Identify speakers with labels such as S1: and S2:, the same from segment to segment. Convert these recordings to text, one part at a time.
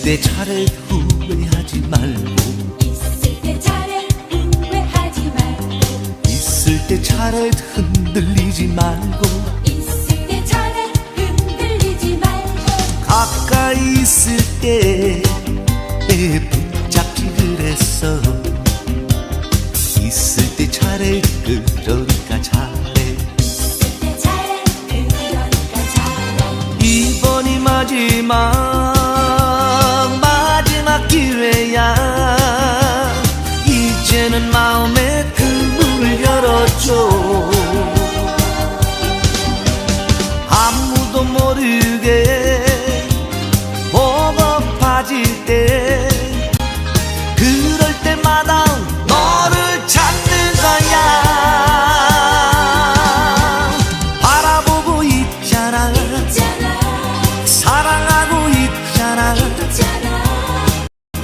S1: 때 잘해 후회하지 말고
S2: 있을 때 잘해 후회하지 말고
S1: 있을 때 잘해 흔들리지 말고
S2: 있을 때 잘해 흔들리지 말고
S1: 가까이 있을 때 붙잡지 그랬어 있을 때 잘해 그러니까 잘해
S2: 있을 때 잘해 그러니까 잘해
S1: 이번이 마지막 기회야 이제는 마음의 그 문을 열어줘 아무도 모르게 버겁해질 때 그럴 때마다 너를 찾는 거야 바라보고 있잖아 사랑하고 있잖아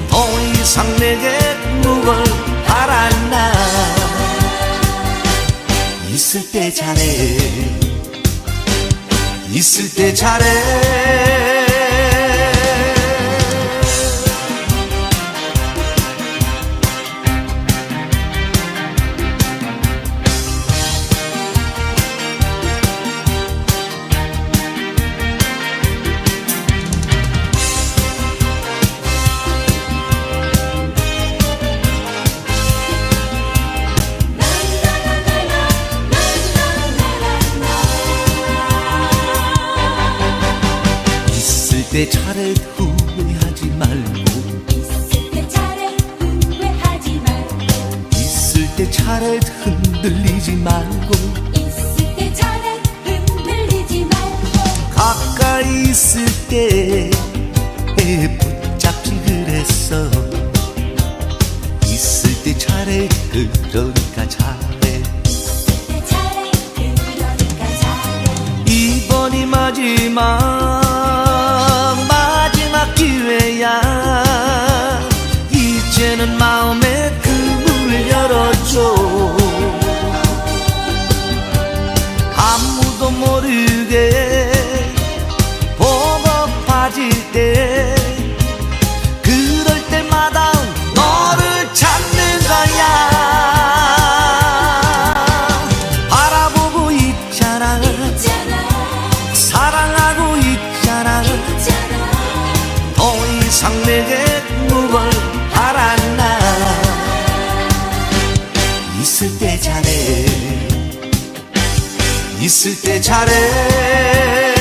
S1: 더 이상 내게 누굴 바란다 있을 때 잘해 있을 때 잘해 있을 때 잘해 후회하지 말고
S2: 있을 때 잘해 후회하지 말고
S1: 있을 때 잘해 흔들리지 말고
S2: 있을 때 잘해 흔들리지 말고
S1: 가까이 있을 때 붙잡지 그랬어 있을 때 잘해 그러니까 잘해
S2: 있을 때 잘해 그러니까 잘해
S1: 이번이 마지막 기회야 이제는 마음의 그 문을 열어줘 아무도 모르게 버겁해질 때 그럴 때마다 너를 찾는 거야 바라보고 있잖아 사랑하고 있잖아 더 이상 내게 누굴 바란다 있을 때 잘해 있을 때 잘해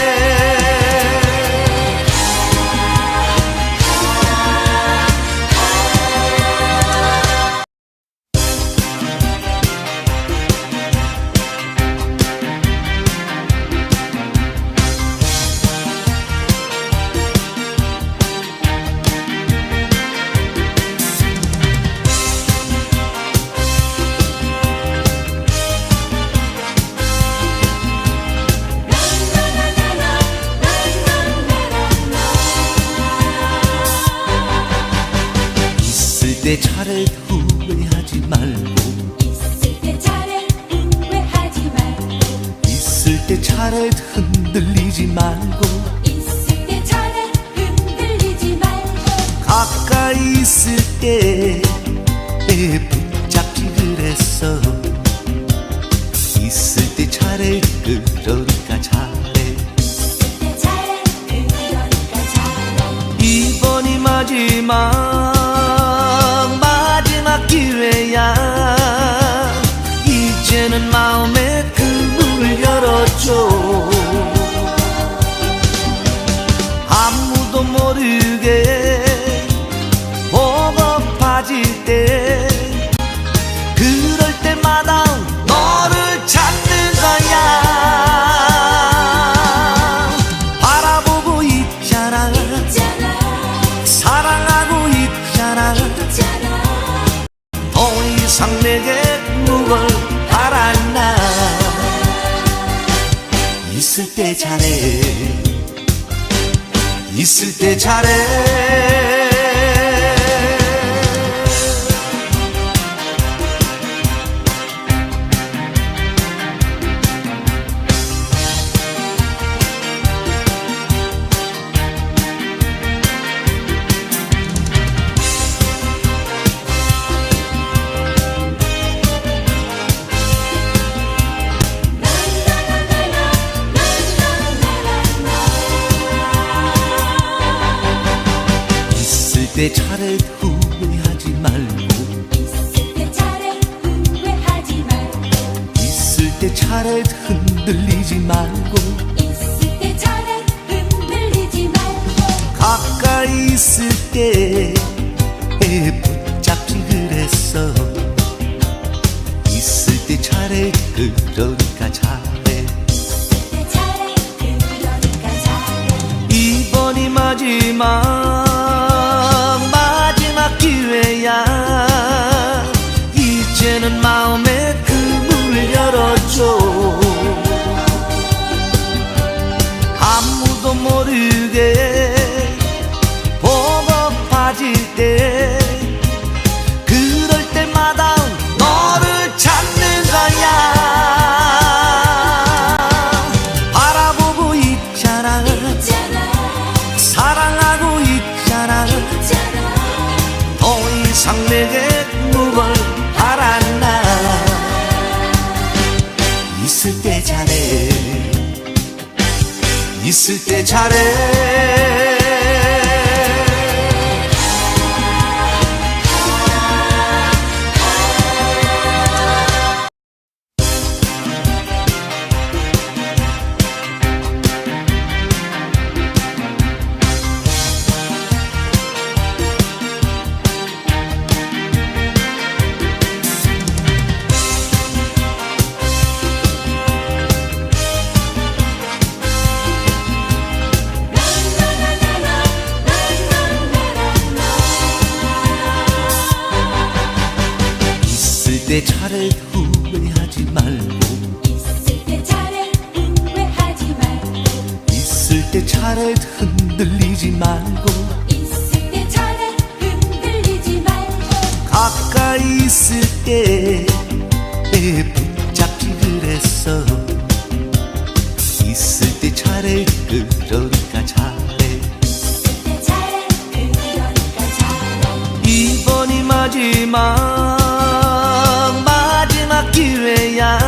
S1: 있을 때 잘해 후회하지 말고
S2: 있을 때 잘해 후회하지 말고
S1: 있을 때 잘해 흔들리지 말고
S2: 있을 때 잘해 흔들리지 말고
S1: 가까이 있을 때 붙잡지 그랬어 있을 때 잘해 그러니까 잘해
S2: 있을 때 잘해 그러니까 잘해
S1: 이번이 마지막 기회야 이제는 마음의 그 문을 열어줘 아무도 모르게 버겁해질 때 그럴 때마다 너를 찾는 거야 바라보고 있잖아 사랑하고 있잖아 더 이상 내게 누굴 바란다 있을 때 잘해 있을 때 잘해 때 잘해 후회하지 말고
S2: 있을 때 잘해 후회하지 말고
S1: 있을 때 잘해 흔들리지 말고
S2: 있을 때 잘해 흔들리지 말고
S1: 가까이 있을 때 붙잡지 그랬어 있을 때 잘해 그러니까 잘해
S2: 있을 때 잘해 그러니까 잘해
S1: 이번이 마지막 기회야 이제는 마음의 그 문을 열어줘 아무도 모르게 보고 빠질 때 그럴 때마다 너를 찾는 거야 바라보고 있잖아 사랑하고 있잖아 더 이상 내게 뭘 바란다 있을 때 잘해 있을 때 잘해 있을 때 잘해 후회하지 말고
S2: 있을 때 잘해 후회하지 말고
S1: 있을 때 잘해 흔들리지 말고
S2: 있을 때 잘해 흔들리지 말고
S1: 가까이 있을 때 붙잡지 그랬어 있을 때 잘해 그러니까 잘해
S2: 있을 때 잘해 그러니까 잘해
S1: 이번이 마지막 기회야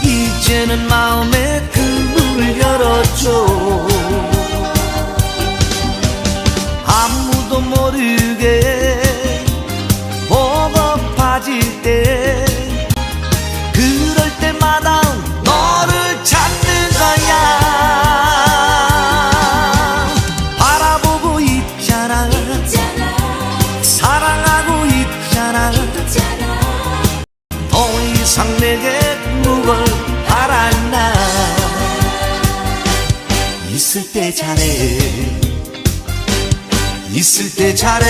S1: 이제는 마음의 그 문을 열어줘 아무도 모르게 보고 빠질 때 그럴 때마다 너를 찾는 거야 바라보고 있잖아 사랑하고 있잖아 더 이상 내게 뭘 바란다 있을 때 잘해 있을 때 잘해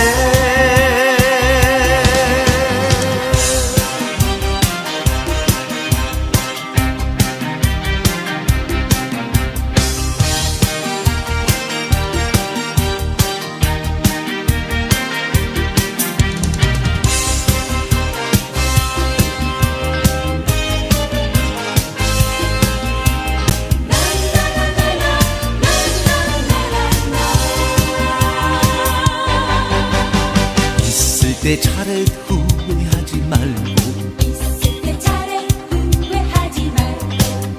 S1: 있을 때 잘해 후회하지 말고
S2: 있을 때 잘해 후회하지 말고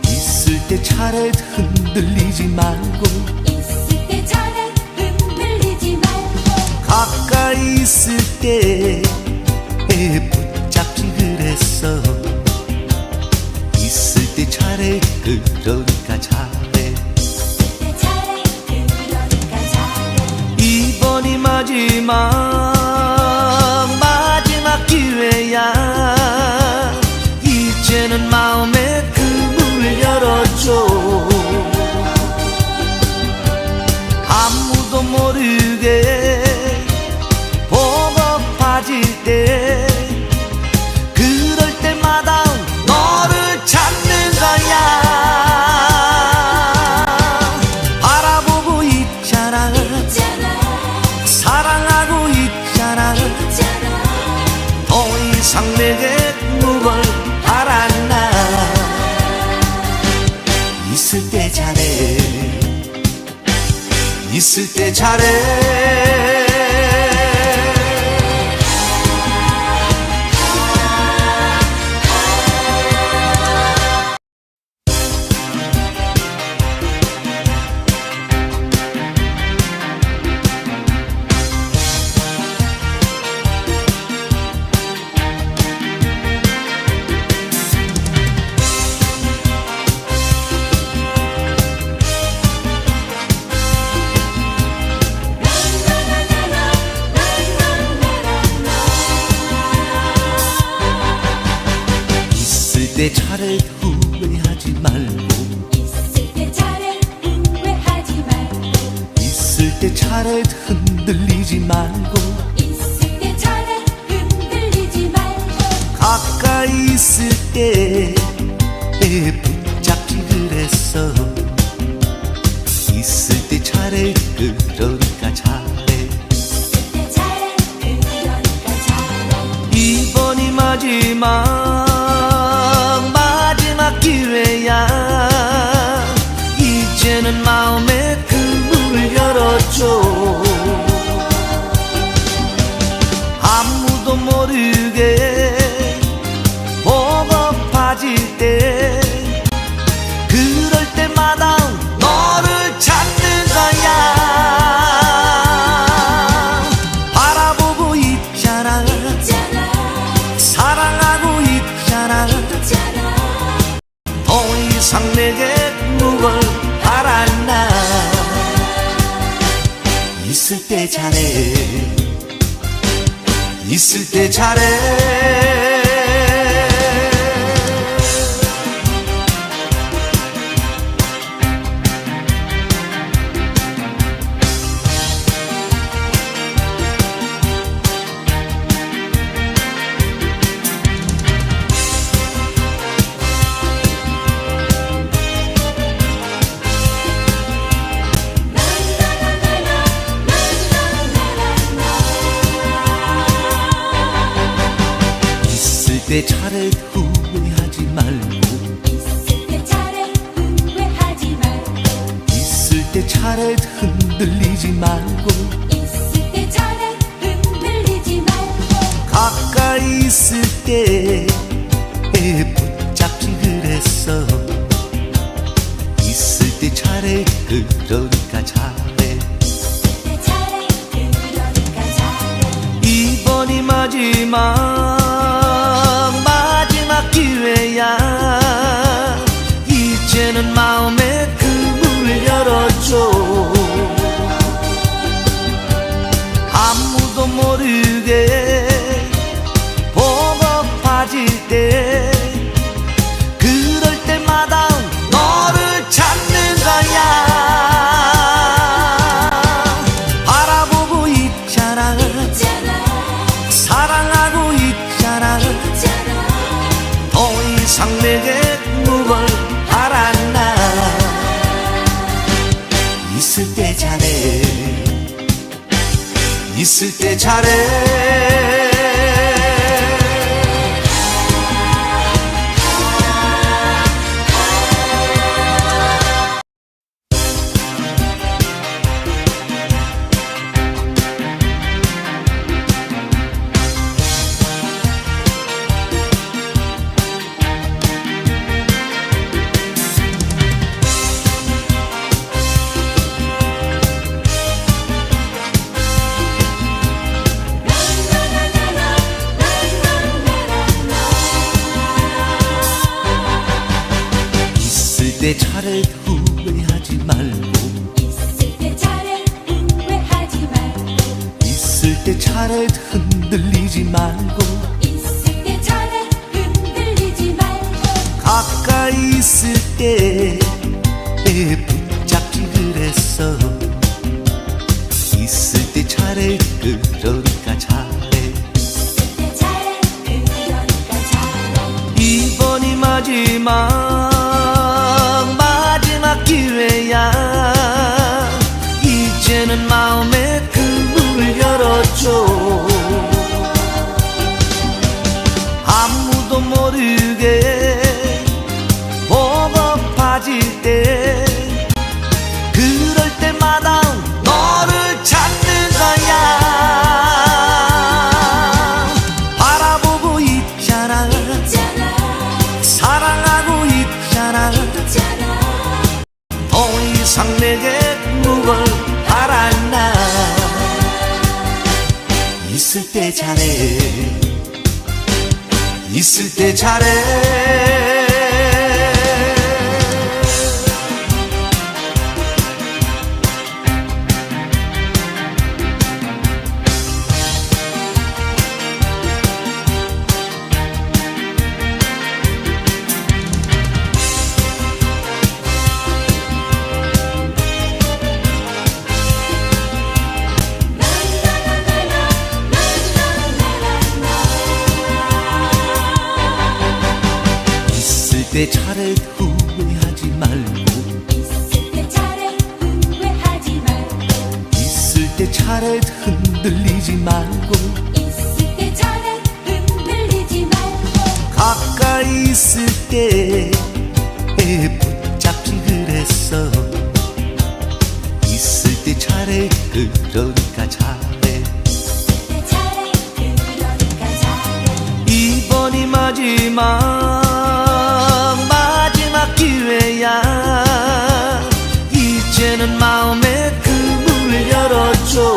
S1: 있을 때 잘해 흔들리지 말고
S2: 있을 때 잘해 흔들리지 말고
S1: 가까이 있을 때 붙잡지 그랬어 있을 때 잘해 그러니까 잘해
S2: 있을 때 잘해 그러니까 잘해
S1: 이번이 마지막 기회야 이제는 마음의 그 문을 열어줘 아무도 모르게 보고 빠질 때 그럴 때마다 너를 찾는 거야 바라보고 있잖아 사랑하고 있잖아 더 이상 내게 뭘 바란다 있을 때 잘해 있을 때 잘해 때 잘해 후회하지 말고
S2: 있을 때 잘해 후회하지 말고
S1: 있을 때 잘해 흔들리지 말고
S2: 있을 때 잘해 흔들리지 말고
S1: 가까이 있을 때 붙잡지 그랬어 있을 때 잘해 그러니까 잘해
S2: 있을 때 잘해 그러니까 잘해
S1: 이번이 마지막 기회야 이제는 마음의 그 문을 열어줘 아무도 모르게 버겁해질 때 그럴 때마다 너를 찾는 거야 바라보고 있잖아 사랑하고 있잖아 더 이상 내게 누굴 바랐나 있을 때 잘해 있을 때 잘해 있을 때 잘해 후회하지 말고
S2: 있을 때 잘해 후회하지 말고
S1: 있을 때 잘해 흔들리지 말고
S2: 있을 때 잘해 흔들리지 말고
S1: 가까이 있을 때 붙잡지 그랬어 있을 때 잘해 그러니까 잘해
S2: 있을 때 잘해 그러니까 잘해
S1: 이번이 마지막 기회야 이제는 마음의 그 문을 열어줘 아무도 모르게 버겁해질 때 그럴 때마다 너를 찾는 거야 바라보고 있잖아 사랑하고 있잖아 더 이상 내게 누굴 바랐나 있을 때 잘해 있을 때 잘해 있을 때 잘해 후회하지 말고
S2: 있을 때 잘해 후회하지 말고
S1: 있을 때 잘해 흔들리지 말고
S2: 있을 때 잘해 흔들리지 말고
S1: 가까이 있을 때 붙잡지 그랬어 있을 때 잘해 그러니까 잘해
S2: 있을 때 잘해 그러니까 잘해
S1: 이번이 마지막 기회야 이제는 마음의 그 문을 열어줘 아무도 모르게 버겁해질 때 그럴 때마다 너를 찾는 거야 바라보고 있잖아 사랑하고 있잖아 더 이상 내게 누굴 바랐나 있을 때 잘해 있을 때 잘해 때 잘해 후회하지 말고
S2: 있을 때 잘해 후회하지 말고
S1: 있을 때 잘해 흔들리지 말고
S2: 있을 때 잘해 흔들리지 말고
S1: 가까이 있을 때 붙잡지 그랬어 있을 때 잘해 그러니까 잘해
S2: 있을 때 잘해 그러니까 잘해
S1: 이번이 마지막 기회야 이제는 마음의 그 문을 열어줘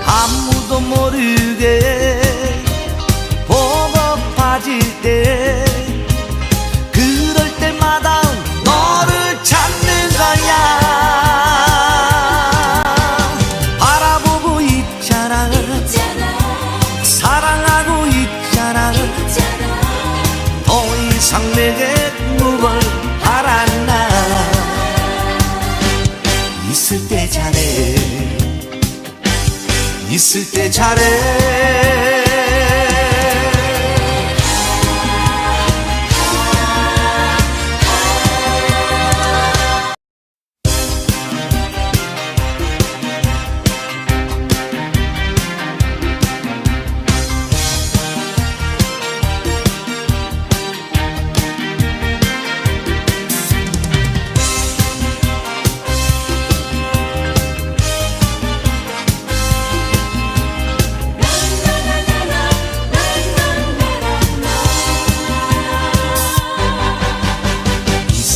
S1: 아무도 모르게 버겁해질 때 그럴 때마다 너를 찾는 거야 바라보고 있잖아 사랑하고 있잖아 더 이상 내게 누굴 바랐나 있을 때 잘해 있을 때 잘해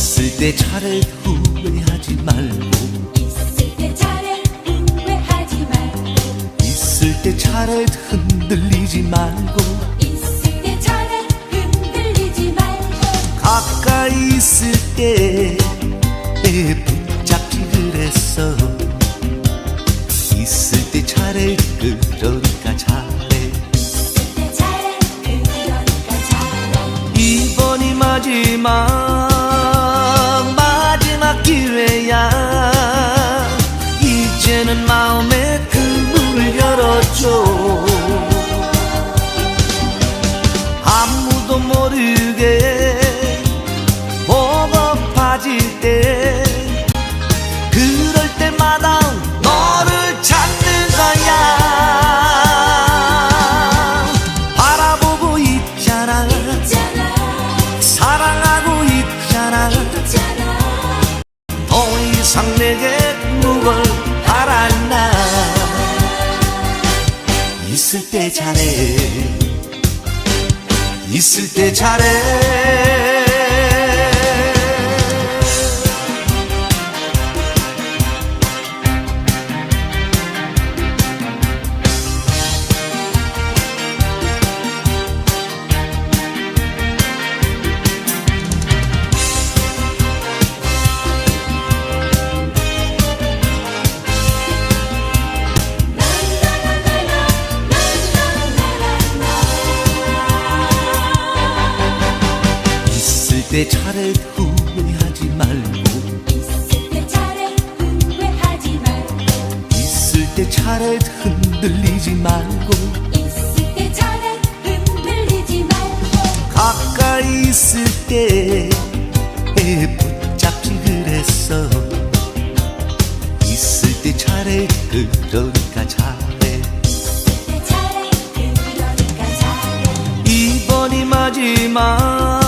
S1: 있을 때 잘해 후회하지 말고
S2: 있을 때 잘해 후회하지 말고
S1: 있을 때 잘해 흔들리지 말고
S2: 있을 때 잘해 흔들리지 말고
S1: 가까이 있을 때 붙잡지 그랬어 있을 때 잘해 그러니까 잘해
S2: 있을 때 잘해 그러니까 잘해
S1: 이번이 마지막 기회야 이제는 마음의 그 문을 열어줘 아무도 모르게 버겁해질 때 그럴 때마다 너를 찾는 거야 바라보고 있잖아 사랑하고 있잖아 더 이상 내게 누굴 바랐나 있을 때 잘해 있을 때 잘해 있을 때 잘해 후회하지 말고
S2: 있을 때 잘해 후회하지 말고
S1: 있을 때 잘해 흔들리지 말고
S2: 있을 때 잘해 흔들리지 말고
S1: 가까이 있을 때 붙잡지 그랬어 있을 때 잘해 그러니까 잘해
S2: 있을 때 잘해 그러니까 잘해
S1: 이번이 마지막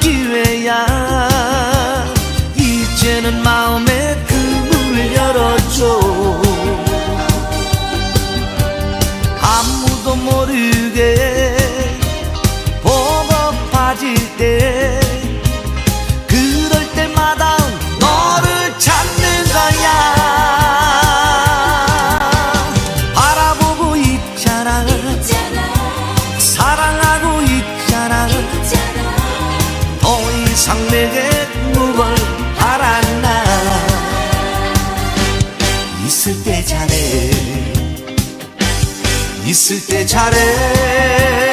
S1: 기회야 이제는 마음의 그 문을 열어줘 아무도 모르게 버겁해질 때 그럴 때마다 너를 찾는 거야 바라보고 있잖아 사랑하고 있잖아 더 이상 내게 누굴 바랐나 있을 때 잘해 있을 때 잘해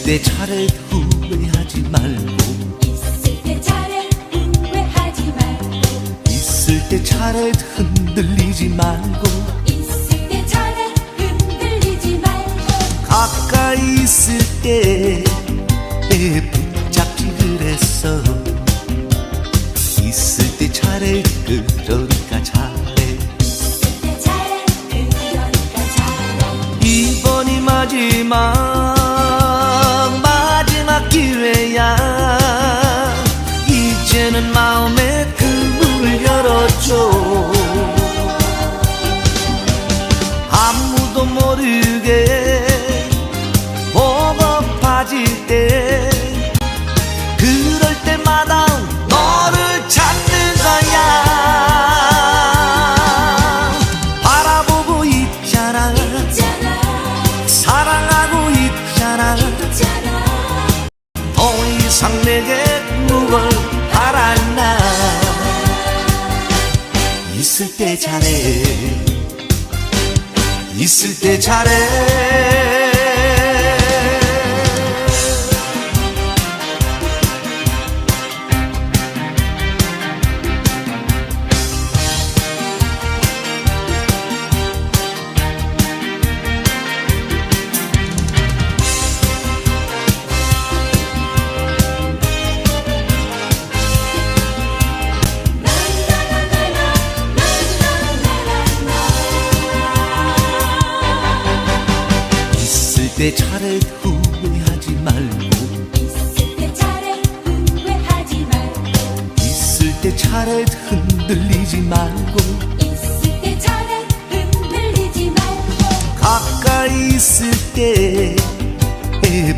S1: 때 잘해 후회하지 말고
S2: 있을 때 잘해 후회하지 말고
S1: 있을 때 잘해 흔들리지 말고
S2: 있을 때 잘해 흔들리지 말고
S1: 가까이 있을 때 붙잡지 그랬어 있을 때 잘해 그러니까 잘해
S2: 있을 때 잘해 그러니까 잘해
S1: 이번이 마지막 기회야 이제는 마음의 그 문을 열어줘 아무도 모르게 버거파질 때 그럴 때마다 너를 찾는 거야 바라보고 있잖아
S2: 있잖아
S1: 사랑하고 있잖아
S2: 있잖아
S1: 더 이상 내게 누굴 바랐나 있을 때 잘해 있을 때 잘해 있을 때 잘해 후회하지 말고
S2: 있을 때 잘해 후회하지 말고
S1: 있을 때 잘해 흔들리지 말고
S2: 있을 때 잘해 흔들리지 말고
S1: 가까이 있을 때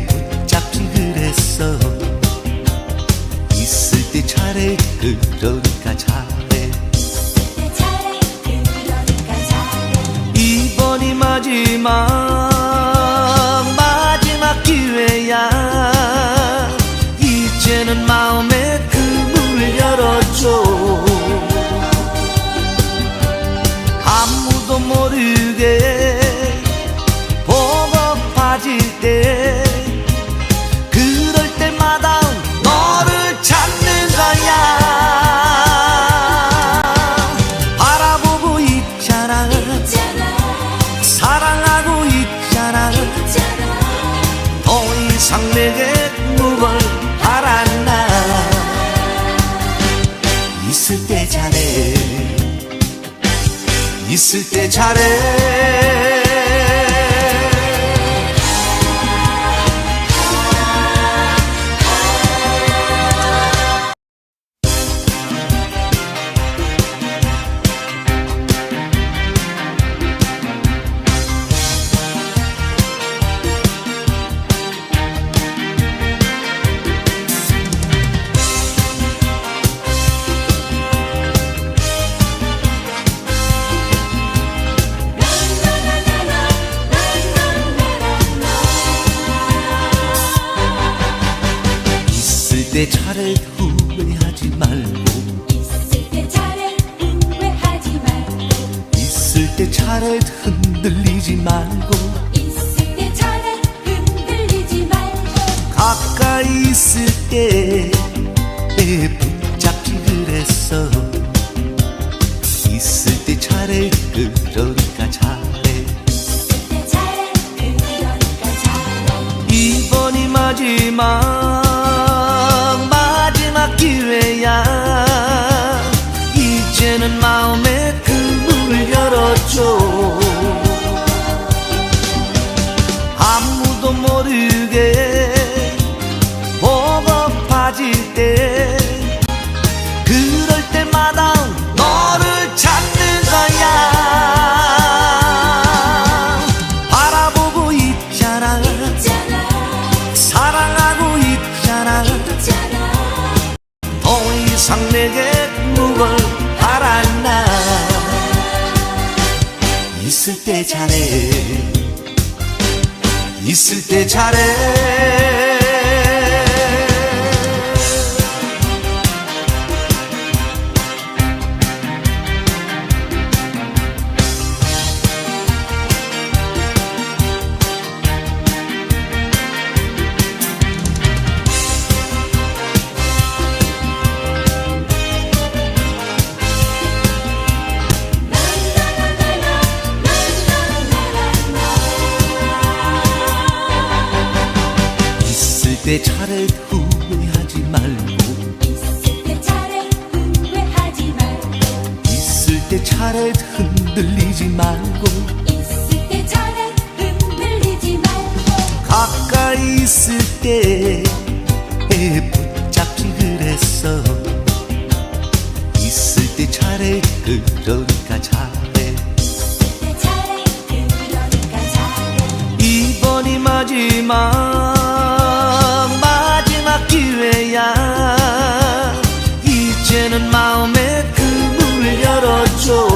S1: 붙잡지 그랬어 있을 때 잘해 그러니까 잘해
S2: 있을 때 잘해 그러니까 잘해
S1: 이번이 마지막 기회야 이제는 마음의 그 문을 열어줘 아무도 모르게 버거파질 때 그럴 때마다 너를 찾는 거야 바라보고 있잖아
S2: 있잖아
S1: 사랑하고 있잖아
S2: 있잖아
S1: 더 이상 내게 누굴 바랐나 있을 때 잘해 있을 때 잘해 있을 때 잘해 후회하지 말고
S2: 있을 때 잘해 후회하지 말고
S1: 있을 때 잘해 흔들리지 말고
S2: 있을 때 잘해 흔들리지 말고
S1: 가까이 있을 때 붙잡지 그랬어 있을 때 잘해 그러니까 잘해
S2: 있을 때 잘해 그러니까 잘해
S1: 이번이 마지막 기회야 이제는 마음의 그 문을 열어줘 아무도 모르게 버거파질 때 그럴 때마다 너를 찾는 거야 바라보고 있잖아
S2: 있잖아
S1: 사랑하고 있잖아
S2: 있잖아
S1: 더 이상 내게 누굴 바랐나 있을 때 잘해 있을 때 잘해 때 잘해 후회하지 말고
S2: 있을 때 잘해 후회하지 말고
S1: 있을 때 잘해 흔들리지 말고
S2: 있을 때 잘해 흔들리지 말고
S1: 가까이 있을 때 붙잡지 그랬어 있을 때 잘해 그러니까 잘해
S2: 있을 때 잘해 그러니까 잘해
S1: 이번이 마지막 기회야 이제는 마음의 그 문을 열어줘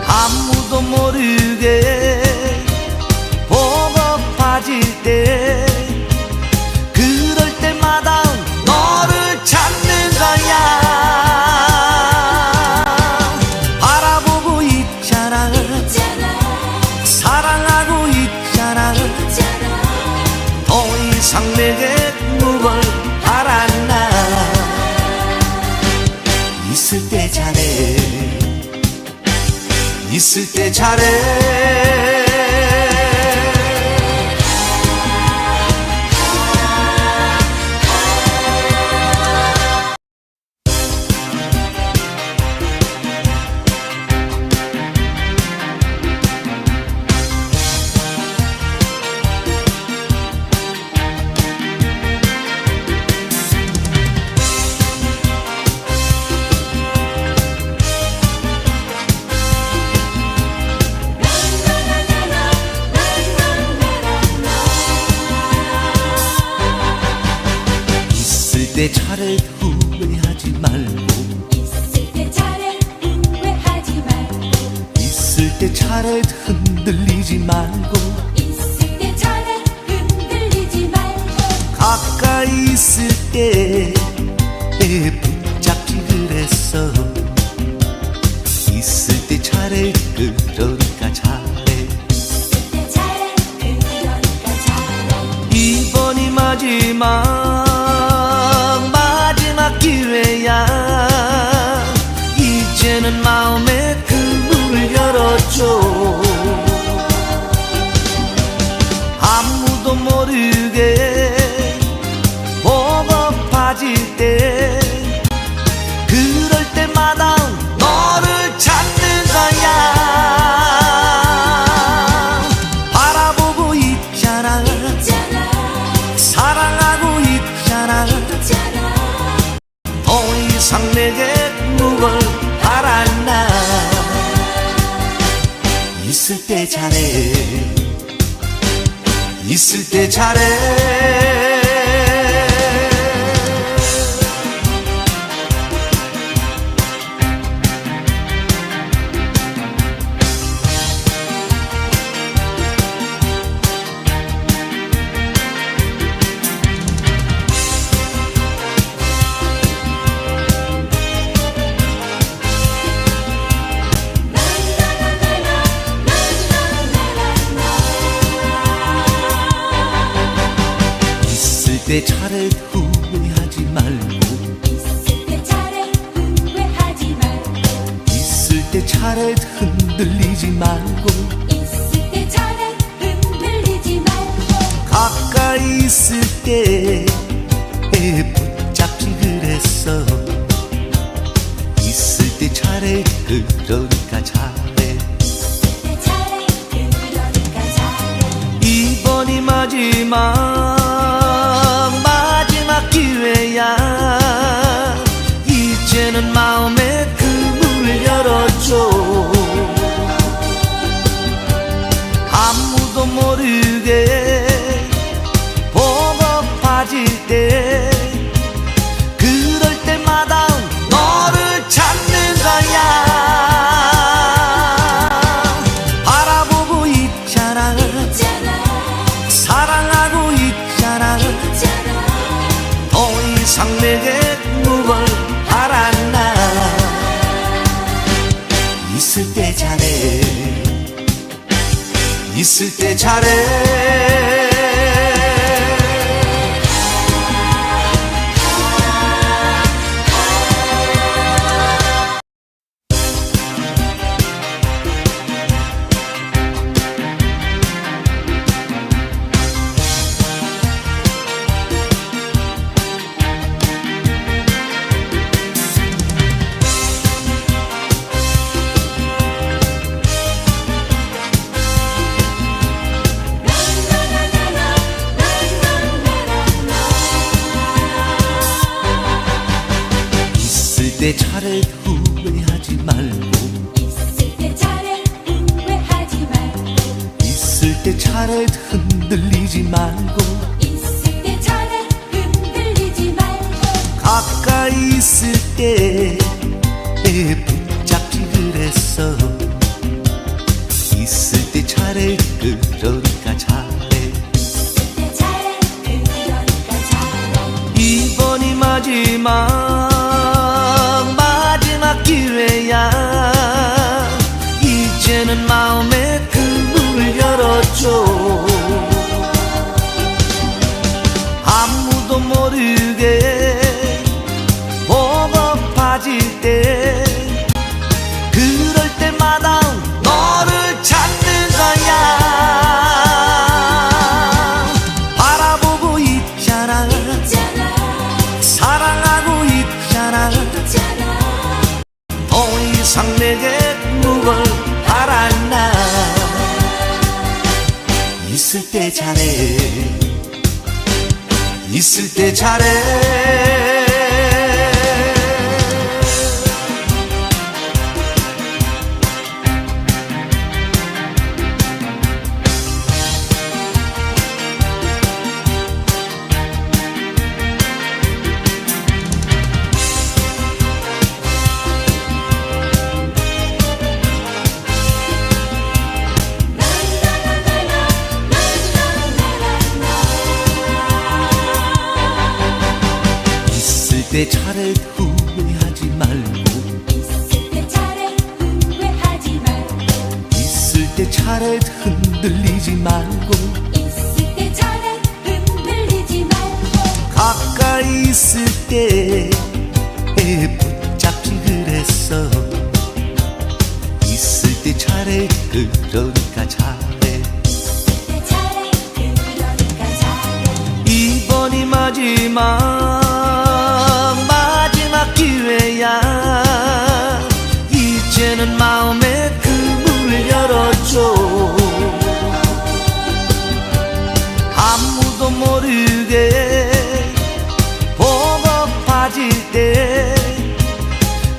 S1: 아무도 모르게 버겁해질 때 그럴 때마다 너를 찾는 거야 바라보고 있잖아 사랑하고 있잖아 더 이상 내게 누굴 바랐나 있을 때 잘해 있을 때 잘해 있을 때 잘해 후회하지 말고
S2: 있을 때 잘해 후회하지 말고
S1: 있을 때 잘해 흔들리지 말고
S2: 있을 때 잘해 흔들리지 말고
S1: 가까이 있을 때 붙잡지 그랬어 있을 때 잘해 그러니까 잘해
S2: 있을 때 잘해 그러니까 잘해
S1: 이번이 마지막 기회야 이제는 마음의 그 문을 열어줘 아무도 모르게 버겁해질 때 그럴 때마다 너를 찾는 거야 바라보고 있잖아 사랑하고 있잖아 더 이상 내게 누굴 바랐나 있을 때 잘해 있을 때 잘해 있을 때 잘해 후회하지 말고
S2: 있을 때 잘해 후회하지 말고
S1: 있을 때 잘해 흔들리지 말고
S2: 있을 때 잘해 흔들리지 말고
S1: 가까이 있을 때 붙잡지 그랬어 있을 때 잘해 그러니까 잘해
S2: 있을 때 잘해 그러니까 잘해
S1: 이번이 마지막 기회야 이제는 마음의 그 문을 열어줘 아무도 모르게 버겁해질 때 그럴 때마다 너를 찾는 거야 바라보고 있잖아 사랑하고 있잖아 더 이상 내게 누굴 바랐나 있을 때 잘해 있을 때 잘해 때 잘해 후회하지 말고
S2: 있을 때 잘해 후회하지 말고
S1: 있을 때 잘해 흔들리지 말고
S2: 있을 때 잘해 흔들리지 말고
S1: 가까이 있을 때 붙잡지 그랬어 있을 때 잘해 그러니까 잘해
S2: 있을 때 잘해 그러니까 잘해
S1: 이번이 마지막 기회야 이제는 마음의 그 문을 열어줘 아무도 모르게 보고파질 때 그럴 때마다 너를 찾는 거야 바라보고 있잖아 사랑하고 있잖아 더 이상 내게 뭘 바라나 있을 때 잘해 있을 때 잘해 있을 때 잘해 후회하지 말고
S2: 있을 때 잘해 후회하지 말고
S1: 있을 때 잘해 흔들리지 말고
S2: 있을 때 잘해 흔들리지 말고
S1: 가까이 있을 때 붙잡지 그랬어 있을 때 잘해 그러니까 잘해
S2: 있을 때 잘해 그러니까 잘해
S1: 이번이 마지막 기회야 이제는 마음의 그 문을 열어줘 아무도 모르게 보고파질 때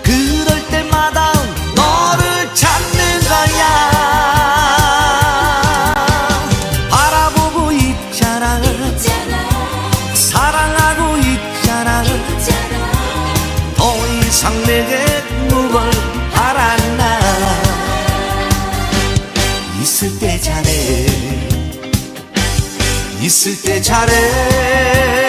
S1: 그럴 때마다 너를 찾는 거야 바라보고 있잖아 사랑하고 있잖아 더 이상 내게 뭘 바라나 있을 때 잘해 있을 때 잘해